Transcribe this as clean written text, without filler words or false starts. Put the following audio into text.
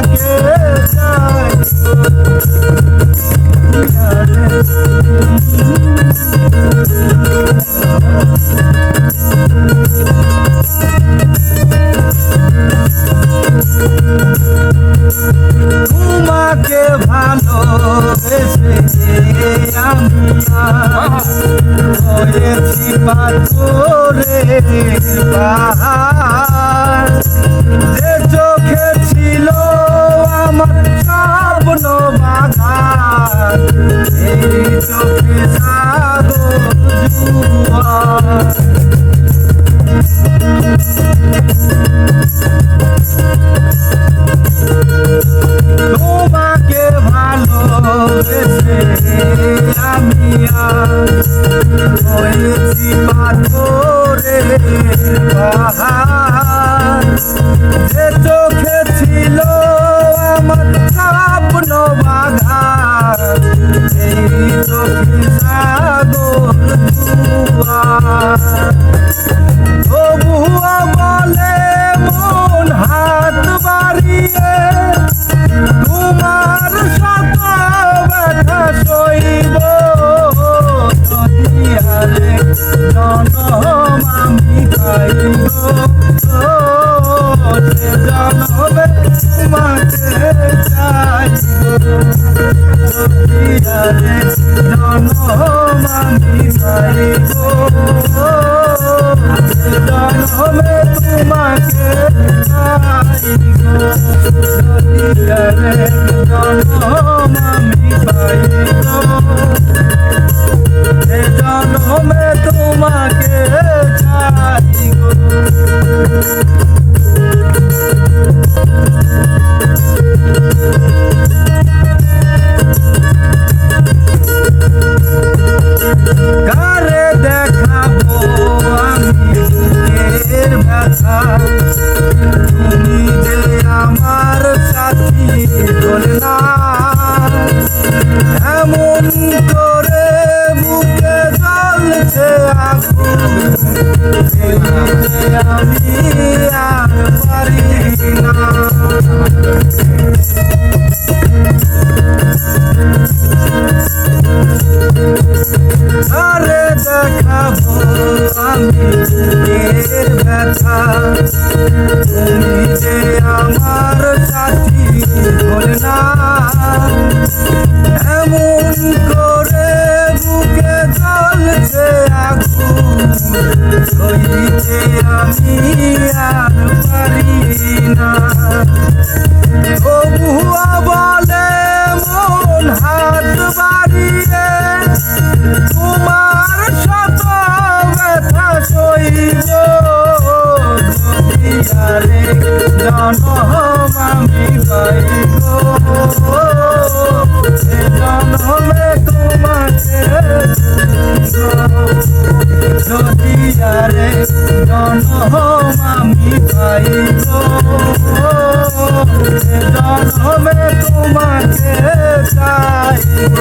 তোমাকে চাই তোমাকে ভালোবেসে আমি হয়েছি পাথরের পাহাড় যে চোখে ছিল আমার স্বপ্ন বাগান এই চোখে সাগর জুয়ার তোমাকে ভালোবেসে আমি হয়েছি পাথরের পাহাড় যে চোখে ছিল আমার স্বপ্ন বাগান এই চোখে সাগর জুয়ার তবুও বলে মন হাত বাড়িয়ে তোমার শত ব্যথা সইব যদি আরে জনম আমি পাইব সে জনমে তোমাকে চাইব যদি আরে জনম আমি পাইব সে জনমে তোমাকে চাইব যদি আরে জনম আমি পাইব সে জনমে তোমাকে চাইব কারে দেখাবো আমি বুকের ব্যথা তুমি যে আমার সাথী হলে না এমন করে বুকে জ্বলছে আগুন আমি আর পারি না আরে দেখাবো আমি বুকের ব্যথা তুমি যে আমার সাথী হলে না এমন করে বুকে জ্বলছে আগুন সইতে আমি আর পারি না তবুও বলে মন হাত বাড়িয়ে তোমার শত ব্যথা সইব যদি আরে জনম আমি পাইব সে জনমে তোমাকে যদি আরে জনম আমি পাইব সে জনমে তোমাকে চাইব